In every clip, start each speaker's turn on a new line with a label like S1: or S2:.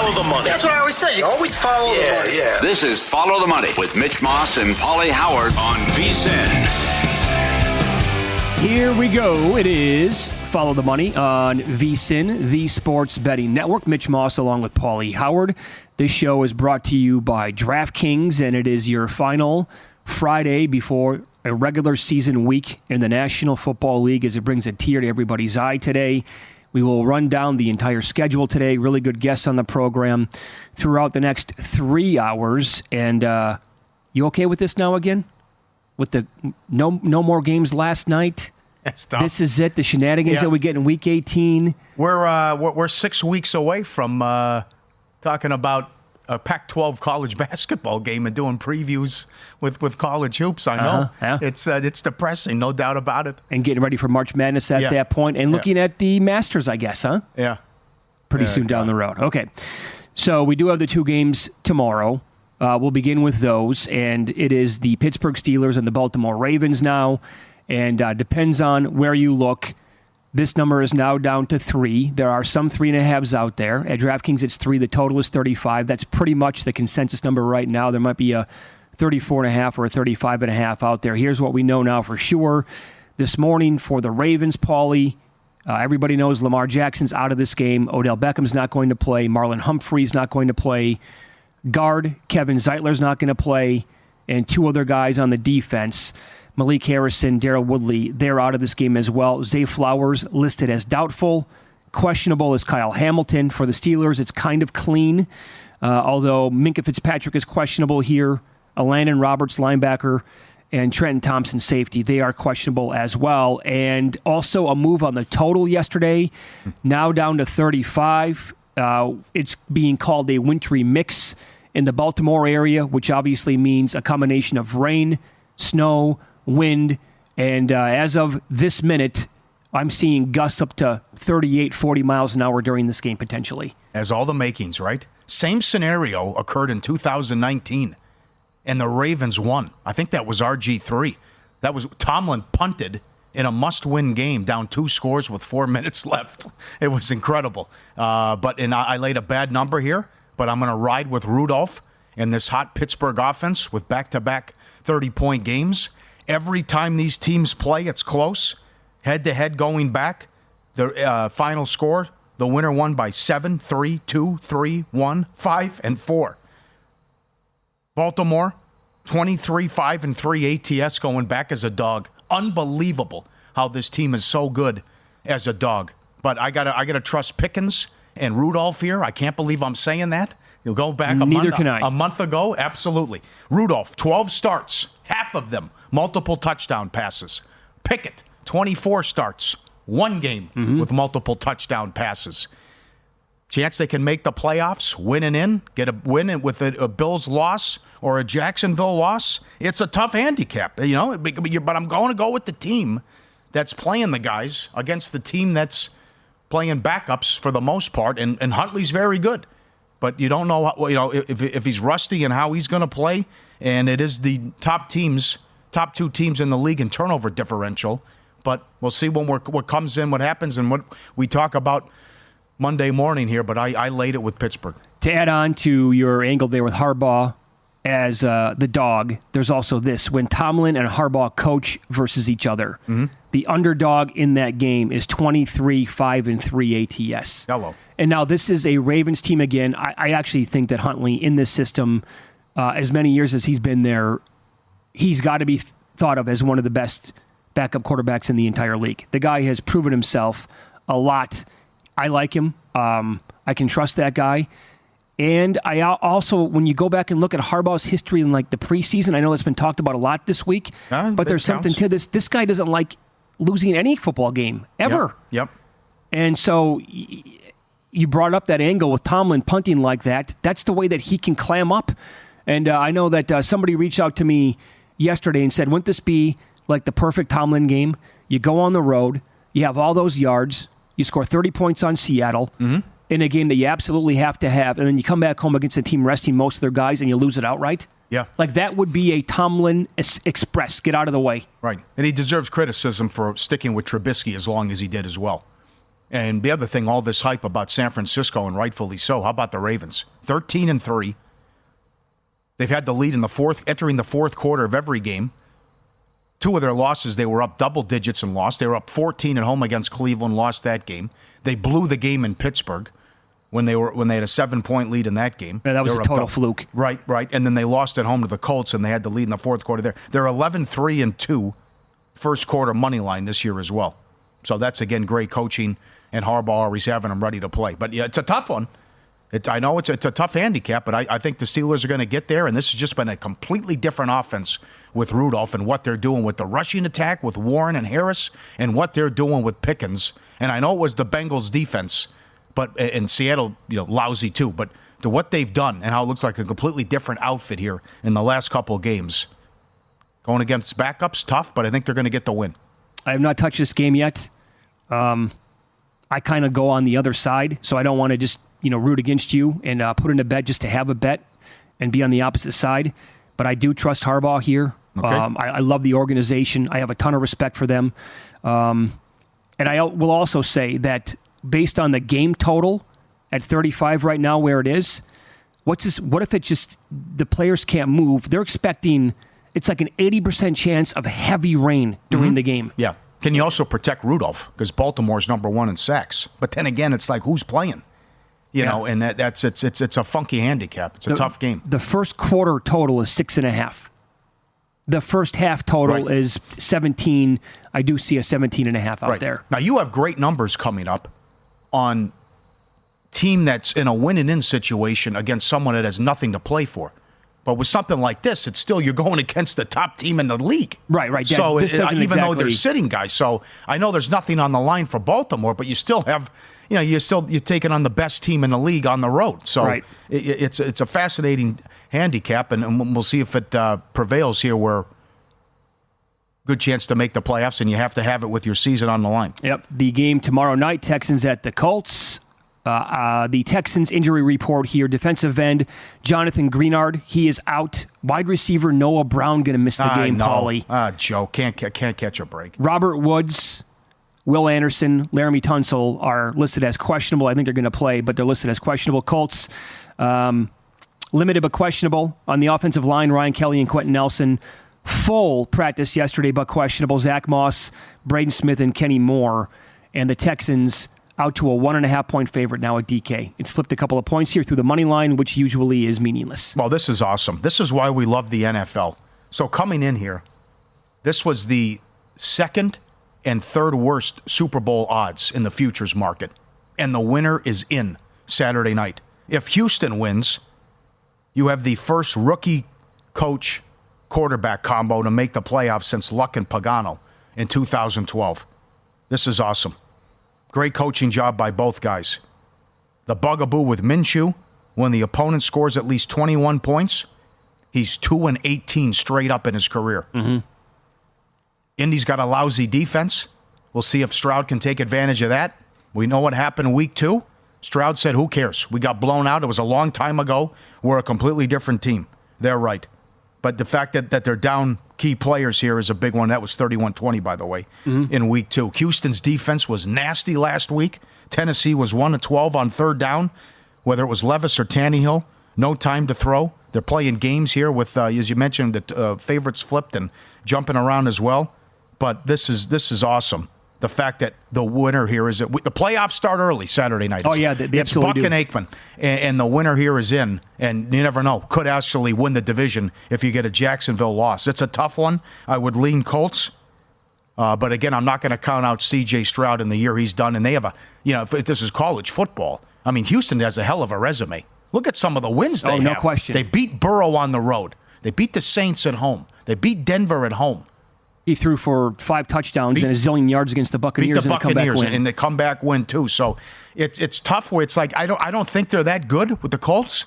S1: follow the money.
S2: That's what I always say. You always follow the money.
S1: Yeah.
S3: This is Follow the Money with Mitch Moss and Pauly Howard on VSiN.
S4: Here we go. It is Follow the Money on VSiN, the Sports Betting Network. Mitch Moss along with Pauly Howard. This show is brought to you by DraftKings, and it is your final Friday before a regular season week in the National Football League as it brings a tear to everybody's eye today. We will run down the entire schedule today. Really good guests on the program throughout the next 3 hours. And you okay with this now again? With the no more games last night? This is it, the shenanigans that we get in Week 18.
S5: We're 6 weeks away from talking about a Pac-12 college basketball game and doing previews with college hoops. I know.
S4: Yeah.
S5: It's depressing, no doubt about it.
S4: And getting ready for March Madness at that point, and looking at the Masters, I guess, huh?
S5: Yeah.
S4: Pretty soon down the road. Okay. So we do have the 2 games tomorrow. We'll begin with those, and it is the Pittsburgh Steelers and the Baltimore Ravens now. And depends on where you look. This number is now down to 3. There are some 3.5s out there. At DraftKings, it's 3. The total is 35. That's pretty much the consensus number right now. There might be a 34.5 or a 35.5 out there. Here's what we know now for sure. This morning for the Ravens, Pauly, everybody knows Lamar Jackson's out of this game. Odell Beckham's not going to play. Marlon Humphrey's not going to play. Guard Kevin Zeitler's not going to play. And 2 other guys on the defense, Malik Harrison, Darrell Woodley, they're out of this game as well. Zay Flowers listed as doubtful. Questionable is Kyle Hamilton. For the Steelers, it's kind of clean. Although Minkah Fitzpatrick is questionable here. Landon Roberts, linebacker, and Trenton Thompson, safety, they are questionable as well. And also a move on the total yesterday, now down to 35. It's being called a wintry mix in the Baltimore area, which obviously means a combination of rain, snow, wind, and as of this minute, I'm seeing gusts up to 38, 40 miles an hour during this game potentially.
S5: As all the makings, right? Same scenario occurred in 2019, and the Ravens won. I think that was RG3. That was Tomlin punted in a must-win game, down 2 scores with 4 minutes left. It was incredible. I laid a bad number here, but I'm going to ride with Rudolph and this hot Pittsburgh offense with back-to-back 30-point games. Every time these teams play, it's close. Head-to-head going back, the final score, the winner won by 7, 3, 2, 3, 1, 5, and 4. Baltimore, 23, 5, and 3 ATS going back as a dog. Unbelievable how this team is so good as a dog. But I gotta trust Pickens and Rudolph here. I can't believe I'm saying that. You'll go back a month ago. Absolutely. Rudolph, 12 starts, half of them multiple touchdown passes. Pickett, 24 starts, 1 game with multiple touchdown passes. Chance they can make the playoffs, winning in, get a win with a Bills loss or a Jacksonville loss. It's a tough handicap, but I'm going to go with the team that's playing the guys against the team that's playing backups for the most part, and Huntley's very good. But you don't know if he's rusty and how he's going to play, and it is the top 2 teams in the league in turnover differential. But we'll see what comes in, what happens, and what we talk about Monday morning here. But I laid it with Pittsburgh.
S4: To add on to your angle there with Harbaugh as the dog, there's also this. When Tomlin and Harbaugh coach versus each other, the underdog in that game is 23, 5, and 3 ATS.
S5: Hello.
S4: And now this is a Ravens team again. I actually think that Huntley in this system, as many years as he's been there, he's got to be thought of as one of the best backup quarterbacks in the entire league. The guy has proven himself a lot. I like him. I can trust that guy. And I also, when you go back and look at Harbaugh's history in like the preseason, I know it's been talked about a lot this week, but there's something to this. This guy doesn't like losing any football game ever.
S5: Yep.
S4: And so you brought up that angle with Tomlin punting like that. That's the way that he can clam up. And I know that somebody reached out to me yesterday and said, wouldn't this be like the perfect Tomlin game? You go on the road, you have all those yards, you score 30 points on Seattle in a game that you absolutely have to have, and then you come back home against a team resting most of their guys and you lose it outright?
S5: Yeah.
S4: Like that would be a Tomlin express. Get out of the way.
S5: Right. And he deserves criticism for sticking with Trubisky as long as he did as well. And the other thing, all this hype about San Francisco, and rightfully so. How about the Ravens? 13-3. They've had the lead entering the fourth quarter of every game. 2 of their losses, they were up double digits and lost. They were up 14 at home against Cleveland, lost that game. They blew the game in Pittsburgh when they had a 7-point lead in that game.
S4: Yeah, that was a total fluke.
S5: Right. And then they lost at home to the Colts, and they had the lead in the fourth quarter there. They're 11-3-2 first quarter money line this year as well. So that's, again, great coaching, and Harbaugh always having them ready to play. But, yeah, it's a tough one. I know it's a tough handicap, but I think the Steelers are going to get there, and this has just been a completely different offense with Rudolph and what they're doing with the rushing attack with Warren and Harris and what they're doing with Pickens. And I know it was the Bengals defense, but in Seattle, lousy too, but to what they've done and how it looks like a completely different outfit here in the last couple of games. Going against backups, tough, but I think they're going to get the win.
S4: I have not touched this game yet. I kind of go on the other side, so I don't want to just root against you and put in a bet just to have a bet and be on the opposite side. But I do trust Harbaugh here. Okay. I love the organization. I have a ton of respect for them. And I will also say that based on the game total at 35 right now where it is, what if it just the players can't move? They're expecting it's like an 80% chance of heavy rain during the game.
S5: Yeah. Can you also protect Rudolph? Because Baltimore's number 1 in sacks. But then again, it's like who's playing? And it's a funky handicap. It's a tough game.
S4: The first quarter total is 6.5. The first half total is 17. I do see a 17.5 out there.
S5: Now, you have great numbers coming up on team that's in a win-and-in situation against someone that has nothing to play for. But with something like this, it's still you're going against the top team in the league.
S4: Right.
S5: So even though they're sitting guys, so I know there's nothing on the line for Baltimore, but you still have, you're taking on the best team in the league on the road. So it's a fascinating handicap, and we'll see if it prevails here. Where good chance to make the playoffs, and you have to have it with your season on the line.
S4: Yep. The game tomorrow night, Texans at the Colts. The Texans injury report here. Defensive end Jonathan Greenard, he is out. Wide receiver Noah Brown going to miss the game. Pauly.
S5: Joe can't catch a break.
S4: Robert Woods, Will Anderson, Laramie Tunsil are listed as questionable. I think they're going to play, but they're listed as questionable. Colts limited but questionable on the offensive line. Ryan Kelly and Quentin Nelson. Full practice yesterday, but questionable. Zach Moss, Braden Smith, and Kenny Moore. And the Texans out to a 1.5-point favorite now at DK. It's flipped a couple of points here through the money line, which usually is meaningless.
S5: Well, this is awesome. This is why we love the NFL. So coming in here, this was the second and third worst Super Bowl odds in the futures market. And the winner is in Saturday night. If Houston wins, you have the first rookie coach quarterback combo to make the playoffs since Luck and Pagano in 2012. This is awesome. Great coaching job by both guys. The bugaboo with Minshew, when the opponent scores at least 21 points, he's 2-18 straight up in his career. Mm-hmm. Indy's got a lousy defense. We'll see if Stroud can take advantage of that. We know what happened week 2. Stroud said, who cares? We got blown out. It was a long time ago. We're a completely different team. They're right. But the fact that they're down key players here is a big one. That was 31-20, by the way, in week 2. Houston's defense was nasty last week. Tennessee was 1-12 on third down, whether it was Levis or Tannehill. No time to throw. They're playing games here with, as you mentioned, the favorites flipped and jumping around as well. But this is awesome. The fact that the winner here is the playoffs start early Saturday night. It's Buck and Aikman, and the winner here is in, and you never know, could actually win the division if you get a Jacksonville loss. It's a tough one. I would lean Colts, but again, I'm not going to count out C.J. Stroud in the year he's done, and they have if this is college football, I mean, Houston has a hell of a resume. Look at some of the wins they have.
S4: No question.
S5: They beat Burrow on the road. They beat the Saints at home. They beat Denver at home.
S4: He threw for 5 touchdowns and a zillion yards against the Buccaneers,
S5: and the comeback win too. So it's tough. Where it's like I don't think they're that good with the Colts.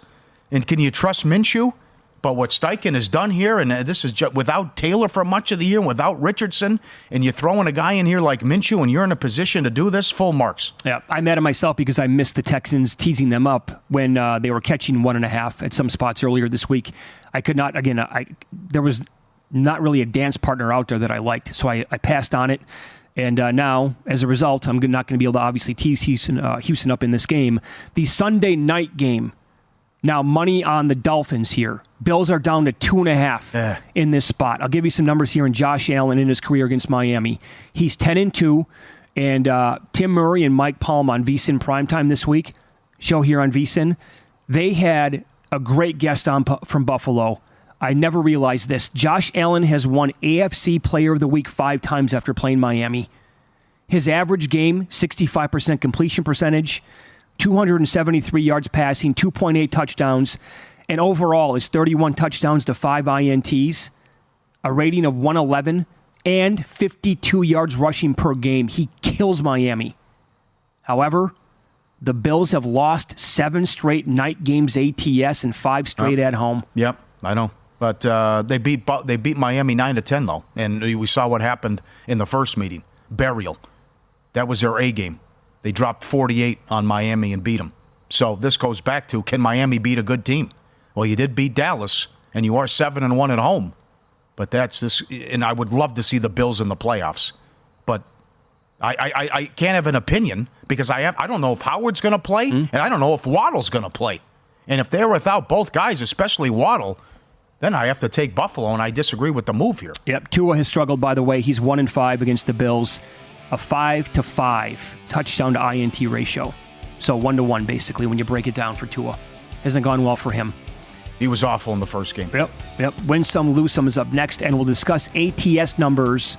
S5: And can you trust Minshew? But what Steichen has done here, and this is just without Taylor for much of the year, without Richardson, and you're throwing a guy in here like Minshew, and you're in a position to do this, full marks.
S4: Yeah, I'm mad at myself because I missed the Texans teasing them up when they were catching 1.5 at some spots earlier this week. I could not. Again, there was not really a dance partner out there that I liked, so I passed on it. And now, as a result, I'm not going to be able to obviously tease Houston up in this game. The Sunday night game, now money on the Dolphins here. Bills are down to 2.5 in this spot. I'll give you some numbers here in Josh Allen in his career against Miami. He's 10-2, and Tim Murray and Mike Palm on VSiN Primetime this week, show here on VSiN, they had a great guest on from Buffalo. I never realized this. Josh Allen has won AFC Player of the Week 5 times after playing Miami. His average game, 65% completion percentage, 273 yards passing, 2.8 touchdowns, and overall is 31 touchdowns to 5 INTs, a rating of 111, and 52 yards rushing per game. He kills Miami. However, the Bills have lost 7 straight night games ATS and 5 straight at home.
S5: Yep, I know. But they beat Miami 9-10 though, and we saw what happened in the first meeting. Burial. That was their A game. They dropped 48 on Miami and beat them. So this goes back to, can Miami beat a good team? Well, you did beat Dallas, and you are 7-1 at home. But that's this, and I would love to see the Bills in the playoffs. But I can't have an opinion because I don't know if Howard's going to play, and I don't know if Waddle's going to play. And if they're without both guys, especially Waddle, then I have to take Buffalo, and I disagree with the move here.
S4: Yep, Tua has struggled, by the way. He's 1-5 against the Bills. A 5-5 touchdown to INT ratio. So 1-1, basically, when you break it down for Tua. Hasn't gone well for him.
S5: He was awful in the first game.
S4: Yep. Win some, lose some is up next, and we'll discuss ATS numbers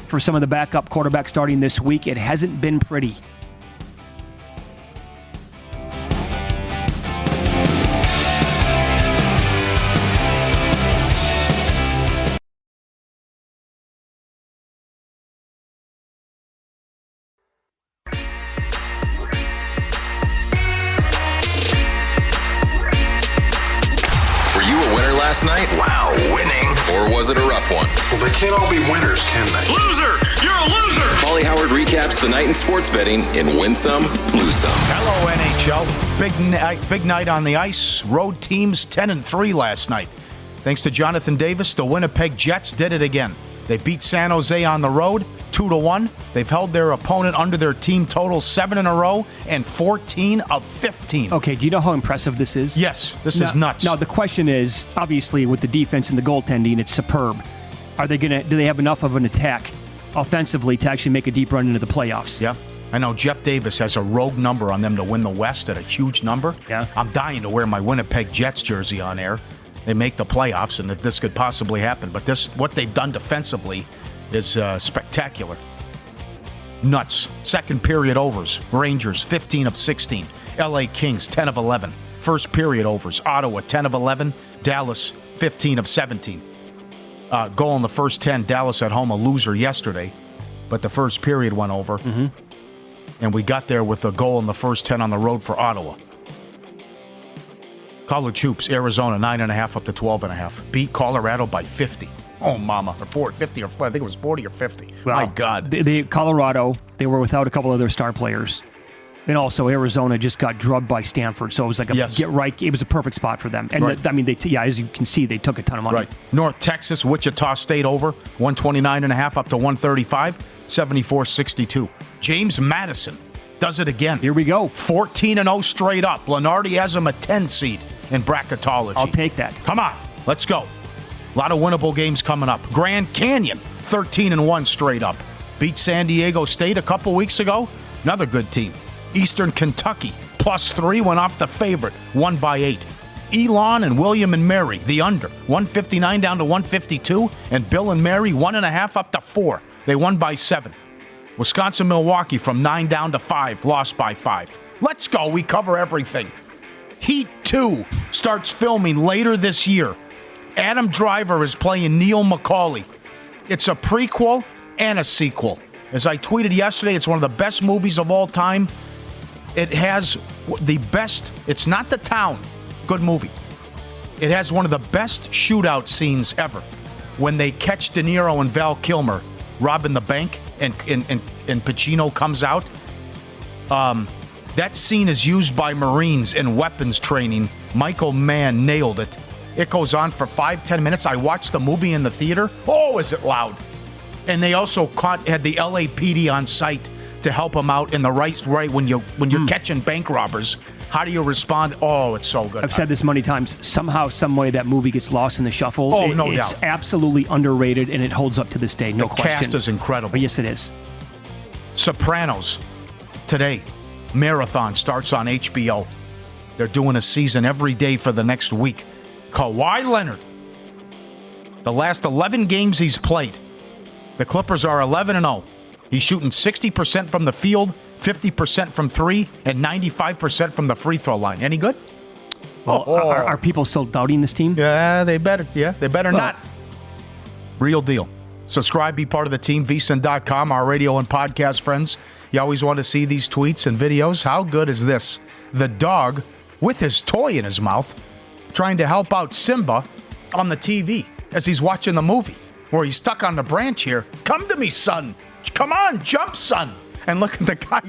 S4: for some of the backup quarterbacks starting this week. It hasn't been pretty.
S1: Last night? Wow, winning. Or was it a rough one?
S2: Well, they can't all be winners, can they?
S1: Loser! You're a loser! Pauly Howard recaps the night in sports betting in Win Some, Lose Some.
S5: Hello, NHL. Big night on the ice. Road teams 10-3 last night. Thanks to Jonathan Davis, the Winnipeg Jets did it again. They beat San Jose on the road, 2-1. They've held their opponent under their team total 7 in a row and 14 of 15.
S4: Okay, do you know how impressive this is?
S5: Yes, this is nuts.
S4: Now, the question is, obviously, with the defense and the goaltending, it's superb. Do they have enough of an attack offensively to actually make a deep run into the playoffs?
S5: Yeah. I know Jeff Davis has a rogue number on them to win the West at a huge number.
S4: Yeah.
S5: I'm dying to wear my Winnipeg Jets jersey on air. They make the playoffs, and if this could possibly happen. But what they've done defensively is spectacular. Nuts. Second period overs. Rangers, 15 of 16. LA Kings, 10 of 11. First period overs. Ottawa, 10 of 11. Dallas, 15 of 17. Goal in the first 10. Dallas at home, a loser yesterday. But the first period went over. Mm-hmm. And we got there with a goal in the first 10 on the road for Ottawa. College hoops, Arizona, 9.5 up to 12.5. Beat Colorado by 50. Oh, mama. Or 50, or I think it was 40 or 50.
S4: Well,
S5: my God.
S4: Colorado, they were without a couple of their star players. And also, Arizona just got drugged by Stanford. So it was like get right. It was a perfect spot for them. And right. As you can see, they took a ton of money.
S5: Right. North Texas, Wichita State over, 129.5 up to 135, 74-62. James Madison does it again.
S4: Here we go.
S5: 14-0 straight up. Lenardi has him a 10 seed in bracketology.
S4: I'll take that.
S5: Come on. Let's go. A lot of winnable games coming up. Grand Canyon, 13-1 straight up. Beat San Diego State a couple weeks ago. Another good team. Eastern Kentucky, +3, went off the favorite, won by 8. Elon and William and Mary, the under, 159 down to 152. And Bill and Mary, 1.5 up to 4. They won by 7. Wisconsin-Milwaukee from 9 down to 5, lost by 5. Let's go. We cover everything. Heat 2 starts filming later this year. Adam Driver is playing Neil McCauley. It's a prequel and a sequel. As I tweeted yesterday, it's one of the best movies of all time. It has the best, it's not The Town, good movie. It has one of the best shootout scenes ever. When they catch De Niro and Val Kilmer robbing the bank and Pacino comes out. That scene is used by Marines in weapons training. Michael Mann nailed it. It goes on for 5-10 minutes. I watched the movie in the theater. Oh, is it loud. And they also had the LAPD on site to help them out in the right when you're catching bank robbers. How do you respond? Oh, it's so good.
S4: I've said this many times. Somehow, some way, that movie gets lost in the shuffle.
S5: Oh, no
S4: It's
S5: doubt.
S4: absolutely underrated, and it holds up to this day. No
S5: The
S4: question.
S5: cast is incredible.
S4: Oh, yes, it is.
S5: Sopranos today. Marathon starts on HBO. They're doing a season every day for the next week. Kawhi Leonard. The last 11 games he's played, the Clippers are 11-0. He's shooting 60% from the field, 50% from three, and 95% from the free throw line. Any good?
S4: Well, are people still doubting this team?
S5: Yeah, they better. Yeah, they better not. Real deal. Subscribe, be part of the team, vsin.com, our radio and podcast friends. You always want to see these tweets and videos. How good is this? The dog with his toy in his mouth trying to help out Simba on the TV as he's watching the movie where he's stuck on the branch here. Come to me, son. Come on, jump, son. And look at the guy,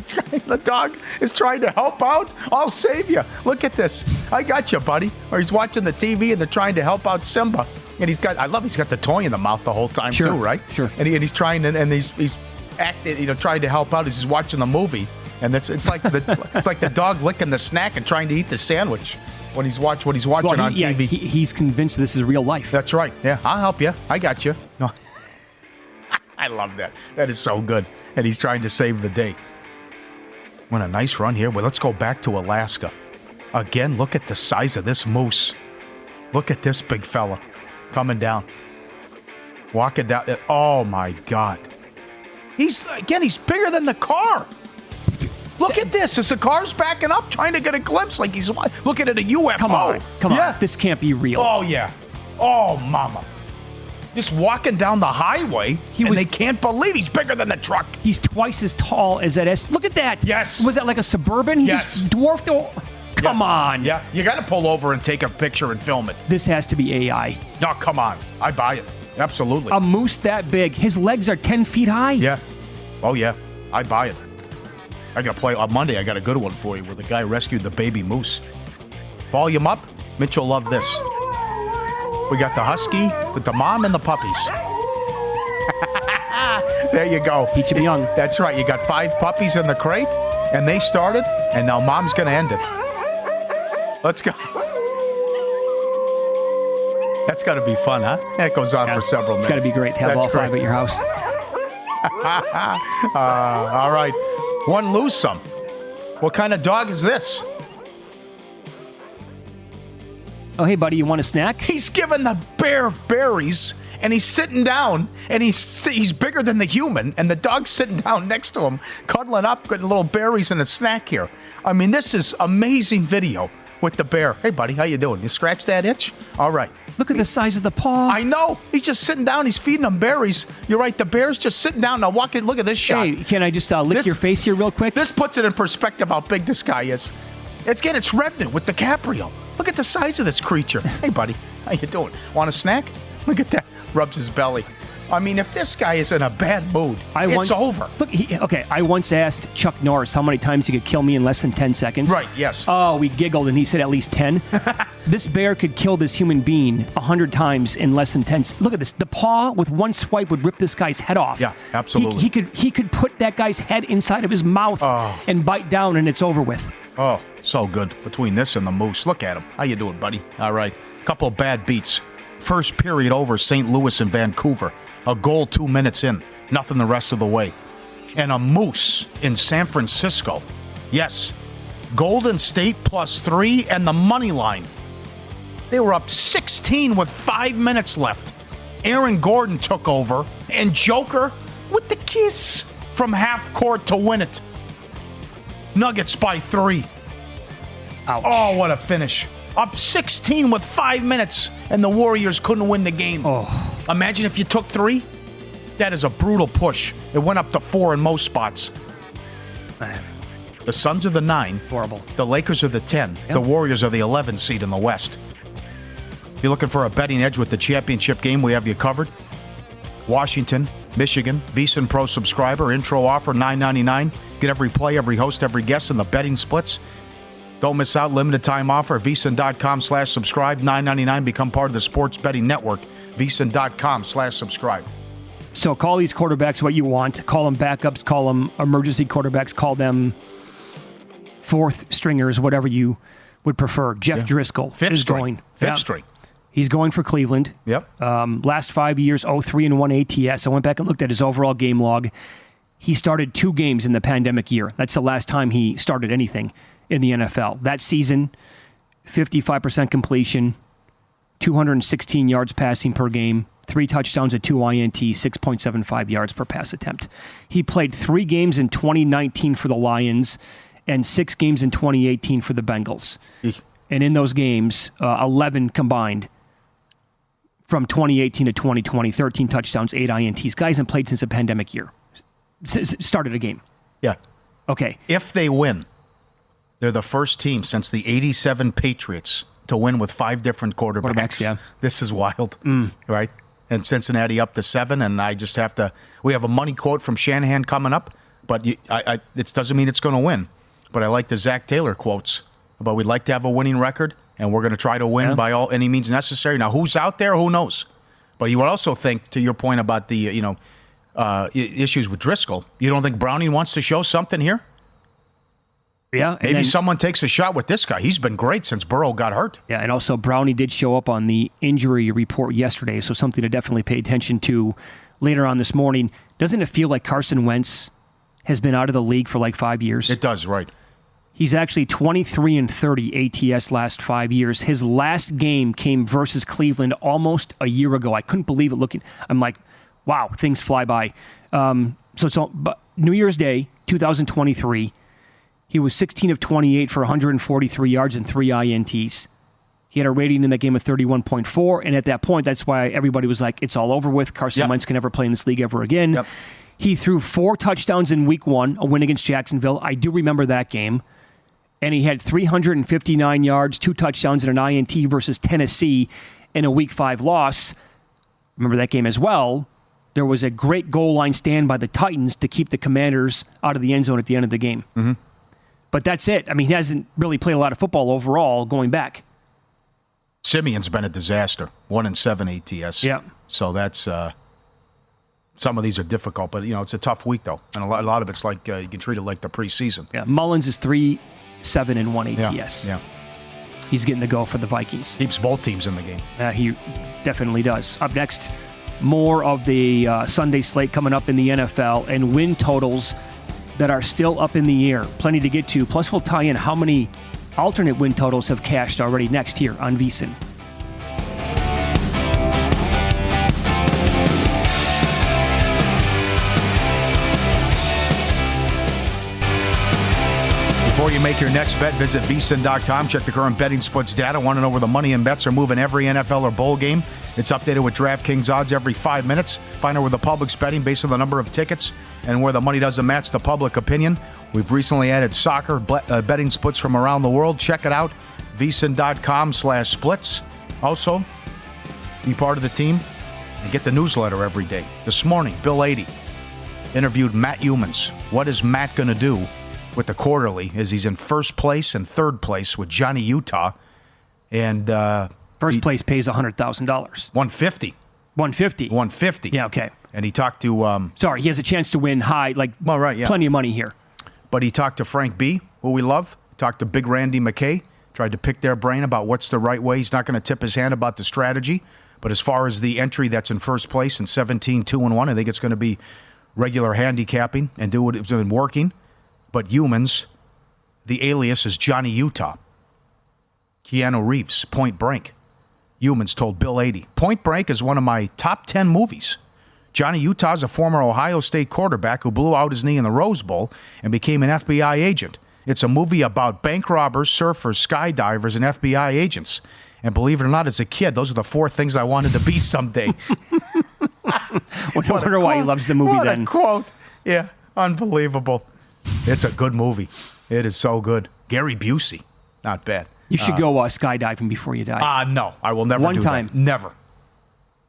S5: the dog is trying to help out. I'll save you. Look at this. I got you, buddy. Or he's watching the TV and they're trying to help out Simba. And he's got the toy in the mouth the whole time
S4: Sure,
S5: too, right?
S4: sure.
S5: And he's trying and he's acting, trying to help out as he's watching the movie. And it's like the dog licking the snack and trying to eat the sandwich when he's watching on TV.
S4: He's convinced this is real life.
S5: That's right. Yeah, I'll help you. I got you. No. I love that. That is so good. And he's trying to save the day. What a nice run here. Well, let's go back to Alaska. Again, look at the size of this moose. Look at this big fella coming down. Walking down. Oh, my God. He's bigger than the car. Look at this. As the car's backing up, trying to get a glimpse like he's looking at a UFO.
S4: Come on. This can't be real.
S5: Oh, yeah. Oh, mama. Just walking down the highway, they can't believe he's bigger than the truck.
S4: He's twice as tall as that S. Look at that.
S5: Yes.
S4: Was that like a Suburban? He
S5: Yes.
S4: just dwarfed. Come on.
S5: Yeah, you got to pull over and take a picture and film it.
S4: This has to be AI.
S5: No, come on. I buy it. Absolutely.
S4: A moose that big. His legs are 10 feet high.
S5: Yeah. Oh, yeah. I buy it. I got to play on Monday. I got a good one for you where the guy rescued the baby moose. Volume up. Mitch will love this. We got the husky with the mom and the puppies. There you go.
S4: Teach 'em young.
S5: That's right. You got 5 puppies in the crate, and they started, and now mom's going to end it. Let's go. That's got to be fun, huh? That goes on for several minutes.
S4: It's got to be great to have all 5 at your house.
S5: All right. One lose some. What kind of dog is this?
S4: Oh, hey, buddy, you want a snack?
S5: He's giving the bear berries, and he's sitting down, and he's bigger than the human, and the dog's sitting down next to him, cuddling up, getting little berries and a snack here. I mean, this is amazing video with the bear. Hey, buddy, how you doing? You scratch that itch? All right.
S4: Look at the size of the paw.
S5: I know. He's just sitting down. He's feeding them berries. You're right. The bear's just sitting down. Now, look at this shot.
S4: Hey, can I just lick your face here real quick?
S5: This puts it in perspective how big this guy is. It's Revenant with DiCaprio. Look at the size of this creature. Hey, buddy. How you doing? Want a snack? Look at that. Rubs his belly. I mean, if this guy is in a bad mood, it's over.
S4: Look, I once asked Chuck Norris how many times he could kill me in less than 10 seconds.
S5: Right, yes.
S4: Oh, we giggled, and he said at least 10. This bear could kill this human being 100 times in less than 10. Look at this. The paw with one swipe would rip this guy's head off.
S5: Yeah, absolutely.
S4: He could put that guy's head inside of his mouth and bite down, and it's over with.
S5: Oh, so good. Between this and the moose. Look at him. How you doing, buddy? All right. Couple of bad beats. First period over St. Louis and Vancouver. A goal 2 minutes in. Nothing the rest of the way. And a moose in San Francisco. Yes. Golden State +3 and the money line. They were up 16 with 5 minutes left. Aaron Gordon took over. And Joker with the kiss from half court to win it. Nuggets by 3.
S4: Ouch.
S5: Oh, what a finish. Up 16 with 5 minutes, and the Warriors couldn't win the game.
S4: Oh.
S5: Imagine if you took 3. That is a brutal push. It went up to 4 in most spots.
S4: Man.
S5: The Suns are the 9.
S4: Horrible.
S5: The Lakers are the 10.
S4: Yep.
S5: The Warriors are the 11 seed in the West. If you're looking for a betting edge with the championship game, we have you covered. Washington, Michigan, VSiN Pro subscriber, intro offer $9.99. Get every play, every host, every guest in the betting splits. Don't miss out. Limited time offer. VSiN.com/subscribe. $9.99. Become part of the Sports Betting Network. VSiN.com/subscribe.
S4: So call these quarterbacks what you want. Call them backups. Call them emergency quarterbacks. Call them fourth stringers, whatever you would prefer. Jeff Driscoll
S5: Fifth
S4: is
S5: string.
S4: going.
S5: Fifth string.
S4: He's going for Cleveland.
S5: Yep.
S4: Last 5 years, 0-3-1 ATS. I went back and looked at his overall game log. He started 2 games in the pandemic year. That's the last time he started anything in the NFL. That season, 55% completion, 216 yards passing per game, 3 touchdowns at 2 INTs, 6.75 yards per pass attempt. He played 3 games in 2019 for the Lions and 6 games in 2018 for the Bengals. And in those games, 11 combined from 2018 to 2020, 13 touchdowns, 8 INTs. Guy hasn't played since the pandemic year. Started a game.
S5: Yeah.
S4: Okay.
S5: If they win, they're the first team since the 87 Patriots to win with 5 different quarterbacks.
S4: Yeah.
S5: This is wild, right? And Cincinnati up to 7, and I just have to. We have a money quote from Shanahan coming up, but it doesn't mean it's going to win. But I like the Zach Taylor quotes about we'd like to have a winning record, and we're going to try to win by any means necessary. Now, who's out there? Who knows? But you would also think, to your point about the issues with Driscoll, you don't think Browning wants to show something here?
S4: Yeah.
S5: Maybe someone takes a shot with this guy. He's been great since Burrow got hurt.
S4: Yeah, and also Brownie did show up on the injury report yesterday, so something to definitely pay attention to later on this morning. Doesn't it feel like Carson Wentz has been out of the league for like 5 years?
S5: It does, right.
S4: He's actually 23-30 ATS last 5 years. His last game came versus Cleveland almost a year ago. I couldn't believe it. I'm like, wow, things fly by. But New Year's Day, 2023, he was 16 of 28 for 143 yards and 3 INTs. He had a rating in that game of 31.4, and at that point, that's why everybody was like, it's all over with. Carson Wentz can never play in this league ever again.
S5: Yep.
S4: He threw 4 touchdowns in week 1, a win against Jacksonville. I do remember that game. And he had 359 yards, 2 touchdowns, and an INT versus Tennessee in a week 5 loss. Remember that game as well. There was a great goal line stand by the Titans to keep the Commanders out of the end zone at the end of the game. Mm-hmm. But that's it. I mean, he hasn't really played a lot of football overall going back.
S5: Simeon's been a disaster. 1-7 ATS.
S4: Yeah.
S5: So that's some of these are difficult, but it's a tough week though, and a lot of it's like you can treat it like the preseason.
S4: Yeah. Mullins is 3-7-1 ATS.
S5: Yeah.
S4: He's getting the go for the Vikings.
S5: Keeps both teams in the game.
S4: He definitely does. Up next, more of the Sunday slate coming up in the NFL and win totals that are still up in the air. Plenty to get to. Plus, we'll tie in how many alternate win totals have cashed already next here on VSiN.
S5: Before you make your next bet, visit vsin.com. Check the current betting splits data. Want to know where the money and bets are moving every NFL or bowl game? It's updated with DraftKings odds every 5 minutes. Find out where the public's betting based on the number of tickets and where the money doesn't match the public opinion. We've recently added soccer betting splits from around the world. Check it out, vsin.com/splits. Also, be part of the team and get the newsletter every day. This morning, Bill 80 interviewed Matt Humans. What is Matt going to do with the quarterly as he's in first place and third place with Johnny Utah? And
S4: first place pays $100,000.
S5: $150. $150.
S4: Yeah, okay.
S5: And he talked to...
S4: Sorry, he has a chance to win high, plenty of money here.
S5: But he talked to Frank B., who we love. Talked to Big Randy McKay. Tried to pick their brain about what's the right way. He's not going to tip his hand about the strategy. But as far as the entry that's in first place in 17-2-1, I think it's going to be regular handicapping and do what it's been working. But Humans, the alias is Johnny Utah. Keanu Reeves, Point Break. Humans told Bill 80, Point Break is one of my top 10 movies. Johnny Utah is a former Ohio State quarterback who blew out his knee in the Rose Bowl and became an FBI agent. It's a movie about bank robbers, surfers, skydivers, and FBI agents. And believe it or not, as a kid, those are the 4 things I wanted to be someday.
S4: I wonder why he loves the movie
S5: what
S4: then.
S5: A quote. Yeah, unbelievable. It's a good movie. It is so good. Gary Busey, not bad.
S4: You should go skydiving before you die.
S5: No, I will never
S4: One
S5: do
S4: time.
S5: that. Never.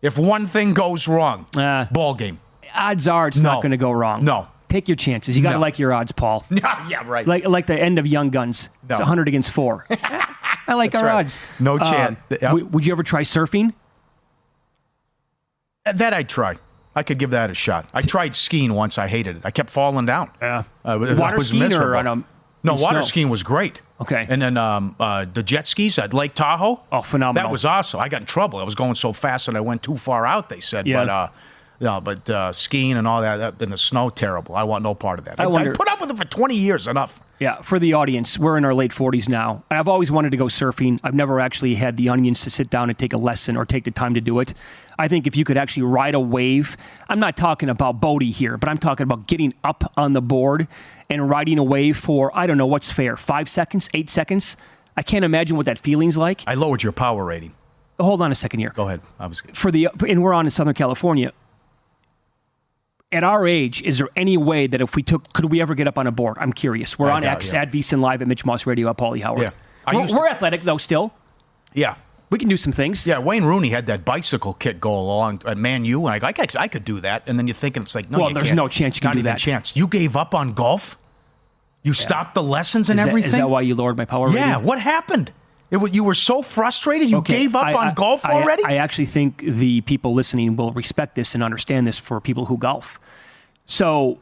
S5: If one thing goes wrong, ball game.
S4: Odds are it's not going to go wrong.
S5: No.
S4: Take your chances. You got to like your odds, Paul.
S5: Yeah, right.
S4: Like the end of Young Guns.
S5: No.
S4: It's 100 against 4. I like our odds.
S5: No chance. Yep.
S4: Would you ever try surfing?
S5: That I'd try. I could give that a shot. I tried skiing once. I hated it. I kept falling down.
S4: Yeah.
S5: Water
S4: skiing
S5: miserable.
S4: or on
S5: No, water
S4: snow?
S5: skiing was great.
S4: Okay.
S5: And then the jet skis at Lake Tahoe.
S4: Oh, phenomenal.
S5: That was awesome. I got in trouble. I was going so fast that I went too far out, they said.
S4: Yeah.
S5: But skiing and all that in the snow, terrible. I want no part of that.
S4: I wonder-
S5: I put up with it for 20 years. Enough.
S4: Yeah, for the audience, we're in our late 40s now. I've always wanted to go surfing. I've never actually had the onions to sit down and take a lesson or take the time to do it. I think if you could actually ride a wave, I'm not talking about Bodie here, but I'm talking about getting up on the board and riding a wave for, I don't know, what's fair, 5 seconds, 8 seconds? I can't imagine what that feeling's like.
S5: I lowered your power rating.
S4: Hold on a second here.
S5: Go ahead.
S4: And we're on in Southern California. At our age, is there any way that if we could we ever get up on a board? I'm curious. We're
S5: I
S4: on
S5: doubt,
S4: X,
S5: yeah.
S4: at VSiN Live, at Mitch Moss Radio, at Pauly Howard.
S5: Yeah.
S4: We're athletic, though, still.
S5: Yeah.
S4: We can do some things.
S5: Yeah, Wayne Rooney had that bicycle kick goal along at Man U, and I could do that. And then you're thinking, it's like, no,
S4: Well,
S5: you
S4: there's
S5: can't.
S4: no chance you can
S5: Not
S4: do
S5: even
S4: that.
S5: chance. You gave up on golf? You stopped the lessons and
S4: Is
S5: everything?
S4: that why you lowered my power rating?
S5: Yeah, what happened? You were so frustrated you gave up on golf already?
S4: I actually think the people listening will respect this and understand this for people who golf. So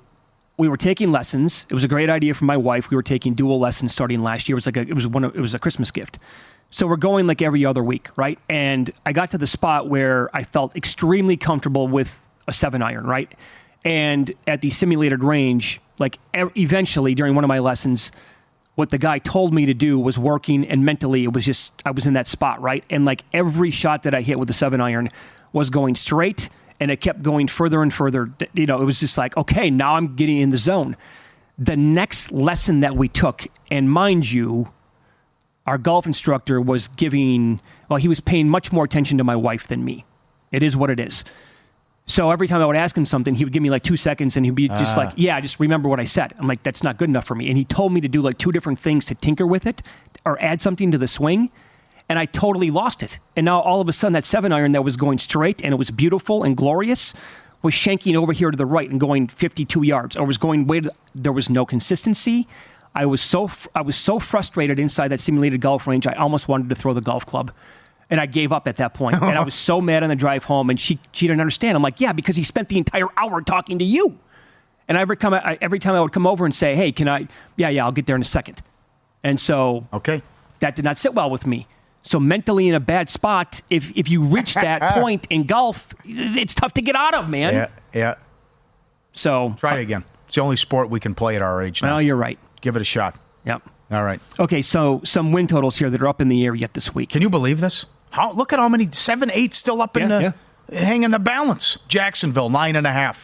S4: we were taking lessons. It was a great idea from my wife. We were taking dual lessons starting last year. It was a Christmas gift. So we're going like every other week, right? And I got to the spot where I felt extremely comfortable with a 7-iron, right? And at the simulated range, eventually during one of my lessons, what the guy told me to do was working, and mentally it was just, I was in that spot, right? And every shot that I hit with the 7-iron was going straight, and it kept going further and further. It was just like, okay, now I'm getting in the zone. The next lesson that we took, and mind you, our golf instructor was he was paying much more attention to my wife than me. It is what it is. So every time I would ask him something, he would give me 2 seconds, and he'd be just just remember what I said. I'm like, that's not good enough for me. And he told me to do 2 different things to tinker with it or add something to the swing. And I totally lost it. And now all of a sudden that 7-iron that was going straight and it was beautiful and glorious was shanking over here to the right and going 52 yards, or was going there was no consistency. I was so frustrated inside that simulated golf range, I almost wanted to throw the golf club. And I gave up at that point. And I was so mad on the drive home, and she didn't understand. I'm like, yeah, because he spent the entire hour talking to you. And every time I would come over and say, hey, can I? Yeah, I'll get there in a second. And so that did not sit well with me. So mentally in a bad spot, if you reach that point in golf, it's tough to get out of, man.
S5: Yeah.
S4: So
S5: try again. It's the only sport we can play at our age now.
S4: Well, you're right.
S5: Give it a shot.
S4: Yep.
S5: All right.
S4: Okay, so some win totals here that are up in the air yet this week.
S5: Can you believe this? Look at how many 7, 8 still up in hanging the balance. Jacksonville 9.5,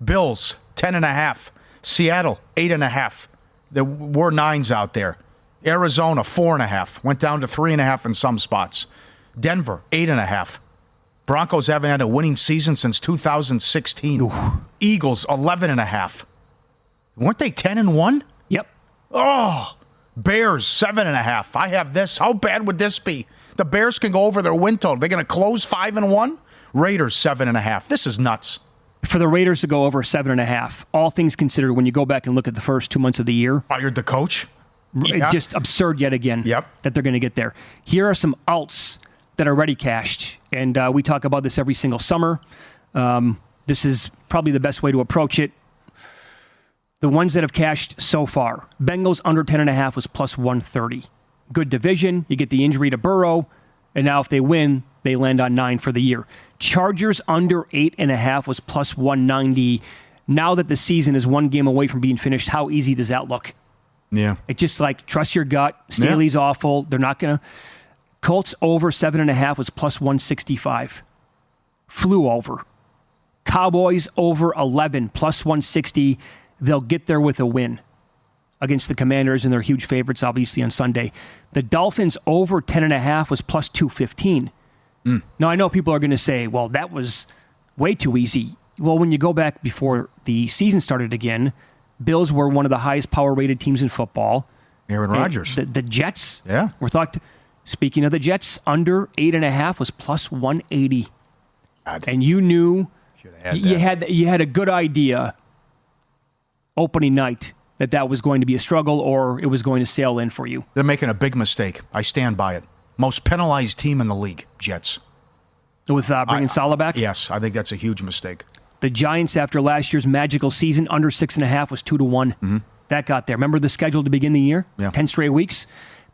S5: Bills 10.5, Seattle 8.5. There were 9s out there. Arizona 4.5, went down to 3.5 in some spots. Denver 8.5. Broncos haven't had a winning season since 2016. Ooh. Eagles 11.5. Weren't they 10-1?
S4: Yep.
S5: Oh, Bears 7.5. I have this. How bad would this be? The Bears can go over their win total. They're going to close 5-1. Raiders 7.5. This is nuts.
S4: For the Raiders to go over 7.5, all things considered, when you go back and look at the first 2 months of the year,
S5: fired the coach.
S4: Just absurd yet again.
S5: Yep.
S4: That they're going to get there. Here are some alts that are already cashed, and we talk about this every single summer. This is probably the best way to approach it. The ones that have cashed so far, Bengals under 10.5 was plus 130. Good division. You get the injury to Burrow, and now if they win, they land on 9 for the year. Chargers under 8.5 was plus 190. Now that the season is 1 game away from being finished, how easy does that look?
S5: Yeah.
S4: It's just trust your gut. Staley's awful. They're not going to. Colts over 7.5 was plus 165. Flew over. Cowboys over 11, plus 160. They'll get there with a win against the Commanders, and they're huge favorites, obviously, on Sunday. The Dolphins over 10.5 was plus 215. Now, I know people are going to say, well, that was way too easy. Well, when you go back before the season started again, Bills were one of the highest power-rated teams in football.
S5: Aaron Rodgers.
S4: The Jets
S5: were
S4: thought, speaking of the Jets, under 8.5 was plus 180.
S5: God.
S4: And you knew you had a good idea opening night that was going to be a struggle or it was going to sail in for you.
S5: They're making a big mistake. I stand by it. Most penalized team in the league, Jets.
S4: With bringing Salah back?
S5: Yes, I think that's a huge mistake.
S4: The Giants, after last year's magical season, under 6.5 was 2-1. That got there. Remember the schedule to begin the year?
S5: Yeah.
S4: 10 straight weeks.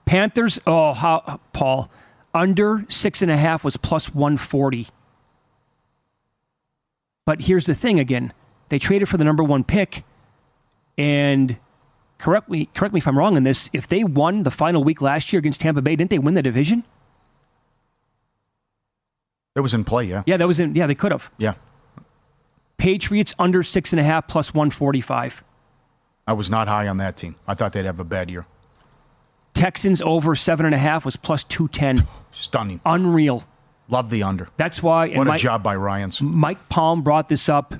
S4: Panthers, Paul, under 6.5 was plus 140. But here's the thing again. They traded for the number 1 pick, and correct me if I'm wrong on this, if they won the final week last year against Tampa Bay, didn't they win the division?
S5: It was in play, yeah.
S4: Yeah, they could have.
S5: Yeah.
S4: Patriots under 6.5 plus 145.
S5: I was not high on that team. I thought they'd have a bad year.
S4: Texans over 7.5 was plus 210.
S5: Stunning.
S4: Unreal.
S5: Love the under.
S4: That's why.
S5: What a job by Ryans.
S4: Mike Palm brought this up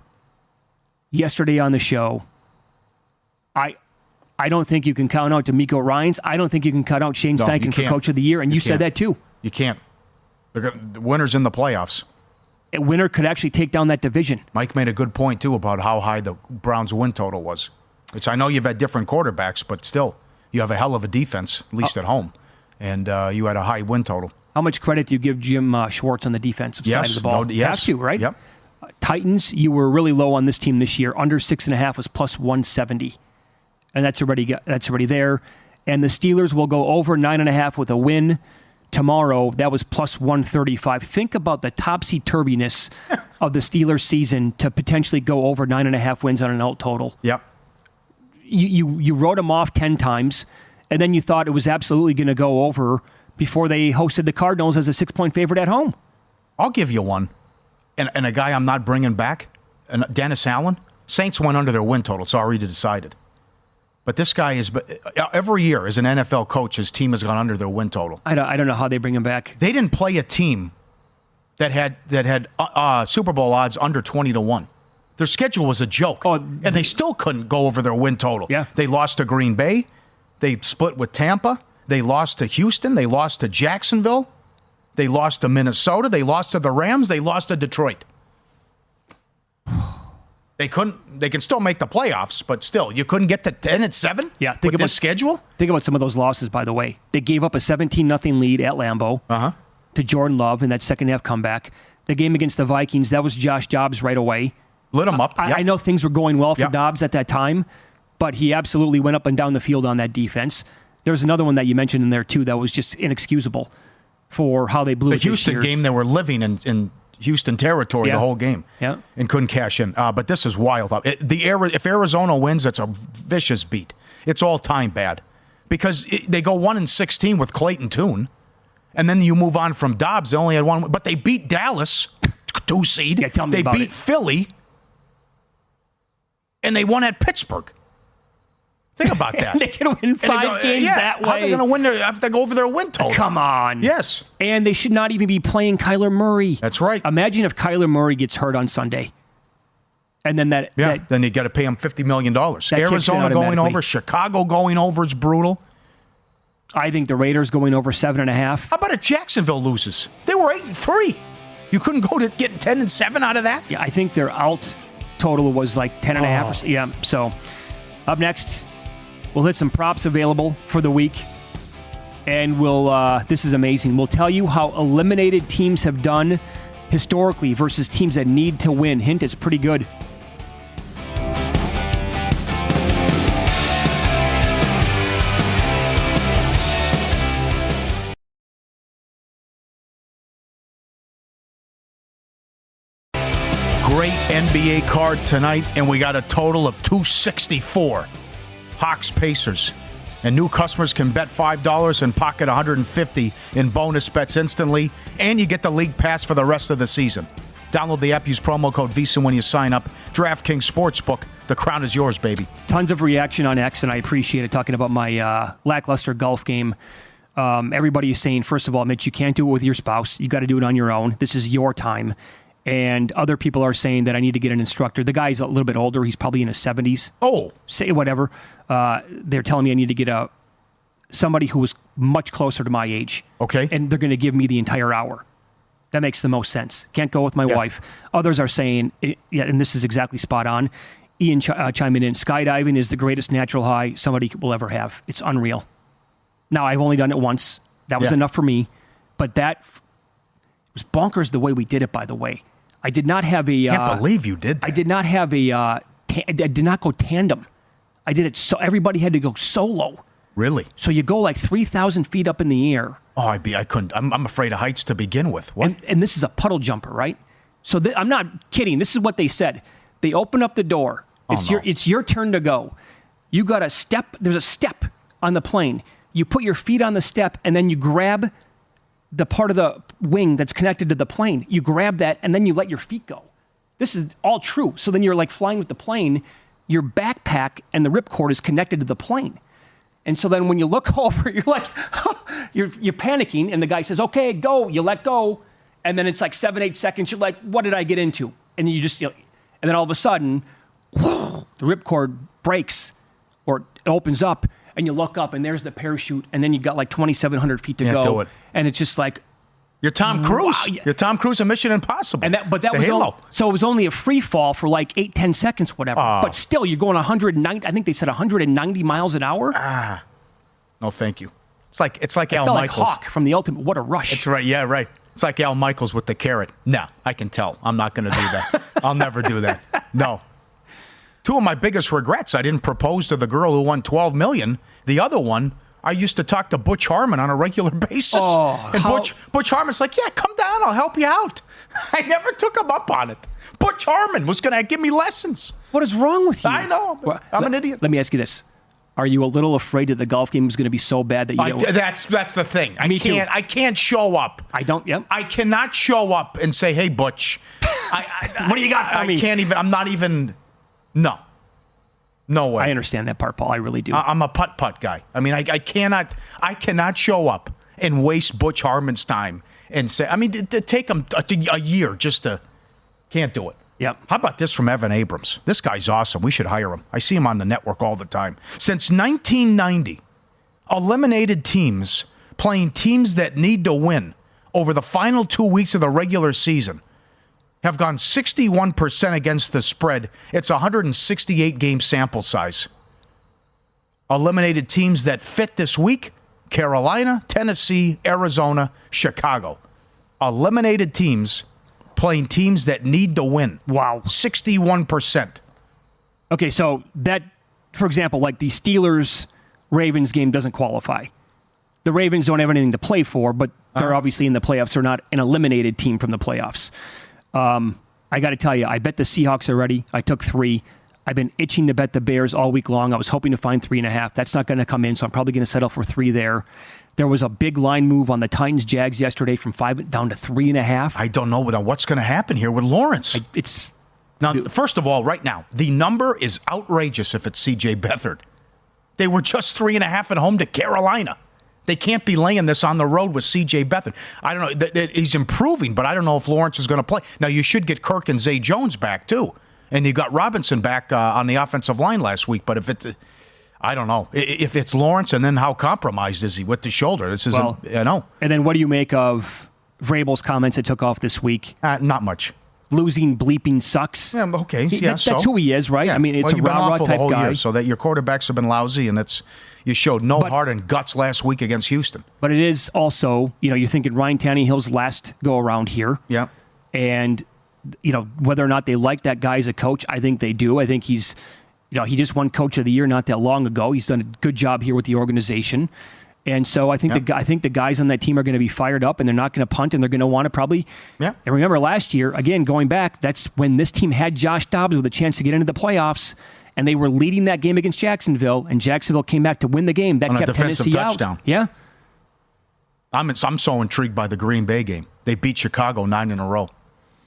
S4: yesterday on the show. I don't think you can count out D'Amico Ryans. I don't think you can cut out Shane Steichen for Coach of the Year, and you said that too.
S5: You can't. The winner's in the playoffs.
S4: A winner could actually take down that division.
S5: Mike made a good point, too, about how high the Browns' win total was. I know you've had different quarterbacks, but still, you have a hell of a defense, at least at home, and you had a high win total.
S4: How much credit do you give Jim Schwartz on the defensive side of the ball?
S5: Yes.
S4: Have to, right?
S5: Yep.
S4: Titans, you were really low on this team this year. Under 6.5 was plus 170. And that's already there. And the Steelers will go over 9.5 with a win tomorrow. That was plus 135. Think about the topsy-turviness of the Steelers season to potentially go over 9.5 wins on an out total.
S5: Yep.
S4: You wrote them off 10 times, and then you thought it was absolutely going to go over before they hosted the Cardinals as a 6-point favorite at home.
S5: I'll give you one. And a guy I'm not bringing back, Dennis Allen. Saints went under their win total. It's already decided. But this guy is every year as an NFL coach, his team has gone under their win total.
S4: I don't know how they bring him back.
S5: They didn't play a team that had Super Bowl odds under 20-1. Their schedule was a joke, and they still couldn't go over their win total.
S4: Yeah.
S5: They lost to Green Bay. They split with Tampa. They lost to Houston. They lost to Jacksonville. They lost to Minnesota. They lost to the Rams. They lost to Detroit. They can still make the playoffs, but still, you couldn't get to 10-7 with this schedule?
S4: Think about some of those losses, by the way. They gave up a 17-0 lead at Lambeau to Jordan Love in that second-half comeback. The game against the Vikings, that was Josh Dobbs right away.
S5: Lit him up.
S4: I know things were going well for Dobbs at that time, but he absolutely went up and down the field on that defense. There's another one that you mentioned in there, too, that was just inexcusable for how they blew it this year.
S5: The Houston game, they were living in Houston territory the whole game and couldn't cash in. But this is wild. If Arizona wins, it's a vicious beat. It's all-time bad because they go 1-16 with Clayton Tune, and then you move on from Dobbs. They only had one, but they beat Dallas, 2 seed.
S4: Yeah, tell me
S5: they
S4: about
S5: beat
S4: it.
S5: Philly, and they won at Pittsburgh. Think about that.
S4: They can win 5 games that way.
S5: How are they going to win? Have to go over their win total.
S4: Come on.
S5: Yes.
S4: And they should not even be playing Kyler Murray.
S5: That's right.
S4: Imagine if Kyler Murray gets hurt on Sunday. And then
S5: then you got to pay him $50 million. Arizona going over, Chicago going over is brutal.
S4: I think the Raiders going over 7.5.
S5: How about if Jacksonville loses? They were 8-3. You couldn't go to get 10-7 out of that?
S4: Yeah, I think their out total was like 10.5. Yeah. So up next, we'll hit some props available for the week. And this is amazing. We'll tell you how eliminated teams have done historically versus teams that need to win. Hint, it's pretty good.
S5: Great NBA card tonight, and we got a total of 264. Hawks Pacers. And new customers can bet $5 and pocket $150 in bonus bets instantly, and you get the league pass for the rest of the season. Download the app, use promo code VEASAN when you sign up. DraftKings Sportsbook, the crown is yours, baby.
S4: Tons of reaction on X, and I appreciate it, talking about my lackluster golf game. Everybody is saying, first of all, Mitch, you can't do it with your spouse. You got to do it on your own. This is your time. And other people are saying that I need to get an instructor. The guy's a little bit older. He's probably in his 70s.
S5: Oh.
S4: Say whatever. They're telling me I need to get somebody who is much closer to my age.
S5: Okay.
S4: And they're going to give me the entire hour. That makes the most sense. Can't go with my wife. Others are saying, and this is exactly spot on, Ian chiming in, skydiving is the greatest natural high somebody will ever have. It's unreal. Now, I've only done it once. That was enough for me. But that was bonkers the way we did it, by the way. I did not have a.
S5: Can't believe you did that.
S4: I did not have a. I did not go tandem. I did it so everybody had to go solo.
S5: Really?
S4: So you go like 3,000 feet up in the air.
S5: Oh, I couldn't. I'm afraid of heights to begin with. What?
S4: And this is a puddle jumper, right? So I'm not kidding. This is what they said. They open up the door. It's your turn to go. You got a step. There's a step on the plane. You put your feet on the step, and then you grab the part of the wing that's connected to the plane. You grab that, and then you let your feet go. This is all true. So then you're like flying with the plane. Your backpack and the ripcord is connected to the plane. And so then when you look over, you're like, you're panicking, and the guy says, okay, go. You let go. And then it's like 7-8 seconds. You're like, what did I get into? And you just, and then all of a sudden, the ripcord breaks or it opens up, and you look up, and there's the parachute, and then you've got like 2,700 feet to go.
S5: Do it.
S4: And it's just like,
S5: you're Tom Cruise.
S4: Wow.
S5: You're Tom Cruise in Mission Impossible.
S4: But that was
S5: Halo.
S4: So it was only a free fall for like 8-10 seconds, whatever.
S5: Oh.
S4: But still, you're going 190. I think they said 190 miles an hour.
S5: No, thank you. It's like Al
S4: felt
S5: Michaels.
S4: like Hawk from The Ultimate. What a rush!
S5: It's right. Yeah, right. It's like Al Michaels with the carrot. No, I can tell. I'm not going to do that. I'll never do that. No. Two of my biggest regrets: I didn't propose to the girl who won $12 million. The other one, I used to talk to Butch Harmon on a regular basis. And Butch Harmon's like, yeah, come down. I'll help you out. I never took him up on it. Butch Harmon was going to give me lessons.
S4: What is wrong with you?
S5: I know. I'm an idiot.
S4: Let me ask you this. Are you a little afraid that the golf game is going to be so bad that you don't...
S5: That's the thing.
S4: Me too.
S5: I can't show up.
S4: I don't, yep.
S5: I cannot show up and say, hey, Butch.
S4: What do you got for me?
S5: I can't even... I'm not even... No. No way.
S4: I understand that part, Paul. I really do.
S5: I'm a putt-putt guy. I mean, I cannot show up and waste Butch Harmon's time and say... I mean, to take him a year just to... Can't do it.
S4: Yep.
S5: How about this from Evan Abrams? This guy's awesome. We should hire him. I see him on the network all the time. Since 1990, eliminated teams playing teams that need to win over the final 2 weeks of the regular season have gone 61% against the spread. It's a 168-game sample size. Eliminated teams that fit this week: Carolina, Tennessee, Arizona, Chicago. Eliminated teams playing teams that need to win.
S4: Wow.
S5: 61%.
S4: Okay, so that, for example, like the Steelers-Ravens game doesn't qualify. The Ravens don't have anything to play for, but they're obviously in the playoffs. They're not an eliminated team from the playoffs. I got to tell you, I bet the Seahawks already. I took 3. I've been itching to bet the Bears all week long. I was hoping to find 3.5. That's not going to come in, so I'm probably going to settle for 3 there. There was a big line move on the Titans-Jags yesterday from 5 down to 3.5.
S5: I don't know what's going to happen here with Lawrence. First of all, right now, the number is outrageous if it's C.J. Beathard. They were just 3.5 at home to Carolina. They can't be laying this on the road with C.J. Beathard. I don't know. He's improving, but I don't know if Lawrence is going to play. Now, you should get Kirk and Zay Jones back, too. And you got Robinson back on the offensive line last week. But if it's... I don't know. If it's Lawrence, and then how compromised is he with the shoulder? This isn't, I know.
S4: And then what do you make of Vrabel's comments that took off this week?
S5: Not much.
S4: Losing bleeping sucks.
S5: Yeah, okay.
S4: That's who he is, right?
S5: Yeah.
S4: I mean, it's a rah-rah type guy.
S5: Year, so that your quarterbacks have been lousy, and you showed no heart and guts last week against Houston.
S4: But it is also, you're thinking Ryan Tannehill's last go-around here.
S5: Yeah.
S4: And, whether or not they like that guy as a coach, I think they do. I think he's... he just won Coach of the Year not that long ago. He's done a good job here with the organization. And so I think the guys on that team are going to be fired up, and they're not going to punt, and they're going to want to probably...
S5: Yeah.
S4: And remember last year, again, going back, that's when this team had Josh Dobbs with a chance to get into the playoffs, and they were leading that game against Jacksonville, and Jacksonville came back to win the game. That
S5: on
S4: kept
S5: a defensive
S4: Tennessee
S5: touchdown.
S4: out. Yeah.
S5: I'm so intrigued by the Green Bay game. They beat Chicago 9 in a row,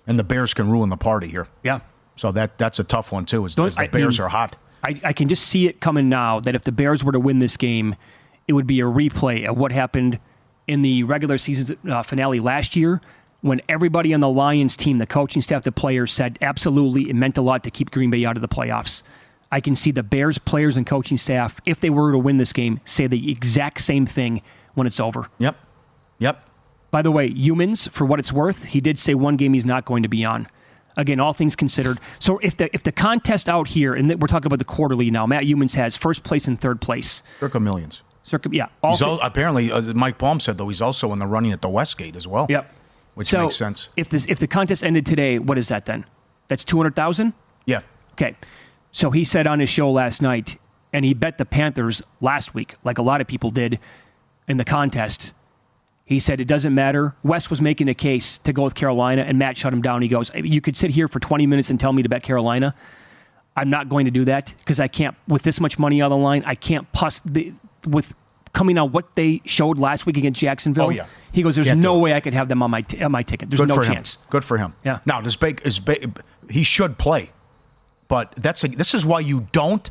S5: and the Bears can ruin the party here.
S4: Yeah.
S5: So that's a tough one, too, as the Bears are hot.
S4: I can just see it coming now that if the Bears were to win this game, it would be a replay of what happened in the regular season finale last year when everybody on the Lions team, the coaching staff, the players said absolutely it meant a lot to keep Green Bay out of the playoffs. I can see the Bears players and coaching staff, if they were to win this game, say the exact same thing when it's over.
S5: Yep.
S4: By the way, Humans, for what it's worth, he did say one game he's not going to be on. Again, all things considered. So if the contest out here, and we're talking about the quarterly now, Matt Humans has first place and third place.
S5: Circa millions.
S4: Yeah.
S5: Apparently, as Mike Palm said, though, he's also in the running at the Westgate as well.
S4: Yep.
S5: which makes sense.
S4: If the contest ended today, what is that then? That's 200,000?
S5: Yeah.
S4: Okay. So he said on his show last night, and he bet the Panthers last week, like a lot of people did in the contest. He said it doesn't matter. Wes was making a case to go with Carolina, and Matt shut him down. He goes, you could sit here for 20 minutes and tell me to bet Carolina. I'm not going to do that because I can't, with this much money on the line, I can't with coming on what they showed last week against Jacksonville.
S5: Oh, yeah.
S4: He goes, there's no way I could have them on my ticket. There's no chance.
S5: Good for him.
S4: Yeah.
S5: Now, he should play, but this is why you don't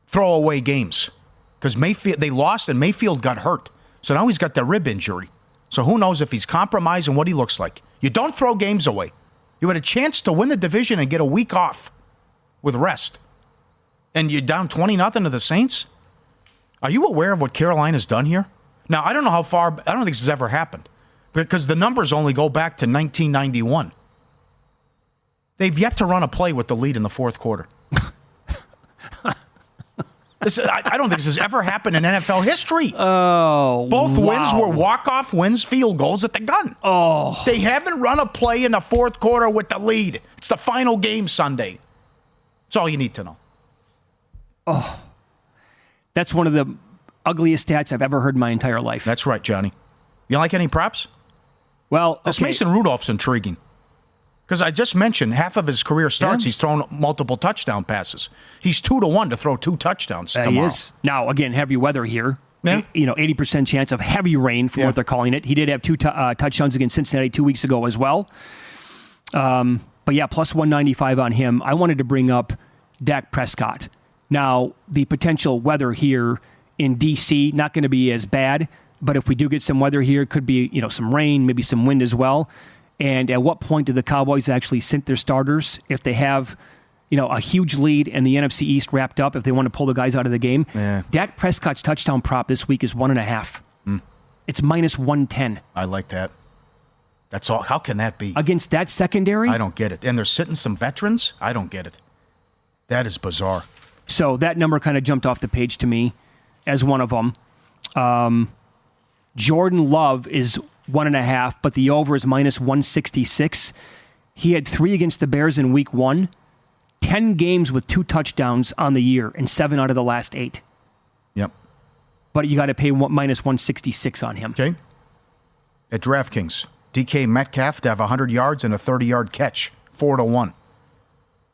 S5: throw away games, because they lost and Mayfield got hurt. So now he's got the rib injury. So who knows if he's compromised and what he looks like. You don't throw games away. You had a chance to win the division and get a week off with rest. And you're down 20-0 to the Saints? Are you aware of what Carolina's done here? Now, I don't know how far, I don't think this has ever happened, because the numbers only go back to 1991. They've yet to run a play with the lead in the fourth quarter. I don't think this has ever happened in NFL history.
S4: Oh,
S5: Both wins were walk-off wins, field goals at the gun.
S4: Oh.
S5: They haven't run a play in the fourth quarter with the lead. It's the final game Sunday. That's all you need to know.
S4: Oh. That's one of the ugliest stats I've ever heard in my entire life.
S5: That's right, Johnny. You like any props?
S4: Well,
S5: this Mason Rudolph's intriguing. Because I just mentioned half of his career starts, he's thrown multiple touchdown passes. He's 2-1 to throw 2 touchdowns tomorrow.
S4: He is. Now, again, heavy weather here.
S5: Yeah.
S4: 80% chance of heavy rain from what they're calling it. He did have 2 touchdowns against Cincinnati 2 weeks ago as well. But yeah, plus 195 on him. I wanted to bring up Dak Prescott. Now, the potential weather here in D.C., not going to be as bad, but if we do get some weather here, it could be some rain, maybe some wind as well. And at what point do the Cowboys actually sit their starters if they have, a huge lead and the NFC East wrapped up, if they want to pull the guys out of the game?
S5: Yeah.
S4: Dak Prescott's touchdown prop this week is 1.5. It's minus 110.
S5: I like that. That's all. How can that be?
S4: Against that secondary?
S5: I don't get it. And they're sitting some veterans? I don't get it. That is bizarre.
S4: So that number kind of jumped off the page to me as one of them. Jordan Love is 1.5, but the over is minus 166. He had 3 against the Bears in week 1, 10 games with 2 touchdowns on the year, and 7 out of the last 8.
S5: Yep.
S4: But you got to pay minus 166 on him.
S5: Okay. At DraftKings, DK Metcalf to have 100 yards and a 30-yard catch, 4-1.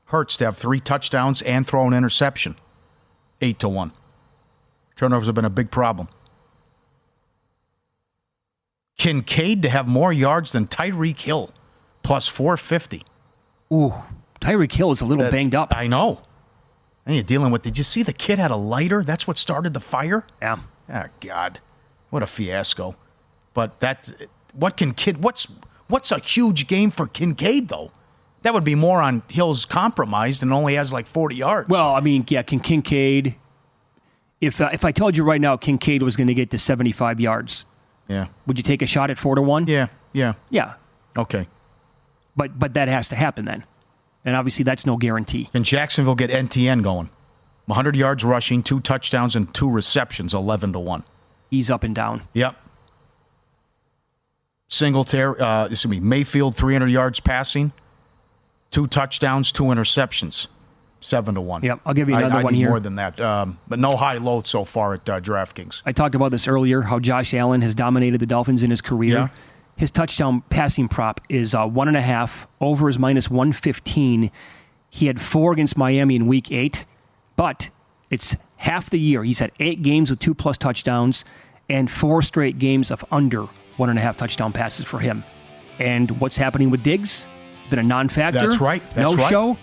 S5: Hurts to have 3 touchdowns and throw an interception, 8-1. Turnovers have been a big problem. Kincaid to have more yards than Tyreek Hill, plus 450.
S4: Ooh, Tyreek Hill is a little banged up.
S5: I know. And you're dealing with, did you see the kid had a lighter? That's what started the fire?
S4: Yeah.
S5: Oh, God. What a fiasco. But what's a huge game for Kincaid, though? That would be more on Hill's compromised and only has like 40 yards.
S4: Well, I mean, yeah, Kincaid, if I told you right now Kincaid was going to get to 75 yards,
S5: yeah,
S4: would you take a shot at 4-1?
S5: Yeah.
S4: Yeah.
S5: Okay.
S4: But that has to happen then. And obviously that's no guarantee.
S5: Can Jacksonville get NTN going? 100 yards rushing, 2 touchdowns, and 2 receptions, 11-1.
S4: He's up and down.
S5: Yep. Mayfield, 300 yards passing, 2 touchdowns, 2 interceptions, 7-1.
S4: Yep, I'll give you another one
S5: need
S4: here.
S5: More than that, but no high low so far at DraftKings.
S4: I talked about this earlier, how Josh Allen has dominated the Dolphins in his career.
S5: Yeah.
S4: His touchdown passing prop is 1.5. Over is minus 115. He had 4 against Miami in week 8, but it's half the year. He's had 8 games with 2+ touchdowns and 4 straight games of under 1.5 touchdown passes for him. And what's happening with Diggs? Been a non-factor.
S5: That's right.
S4: No show.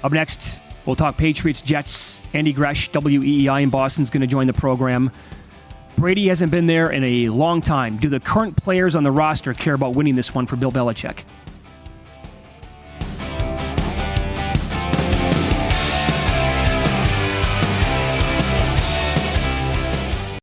S4: Up next, we'll talk Patriots, Jets. Andy Gresh, WEEI in Boston, is going to join the program. Brady hasn't been there in a long time. Do the current players on the roster care about winning this one for Bill Belichick?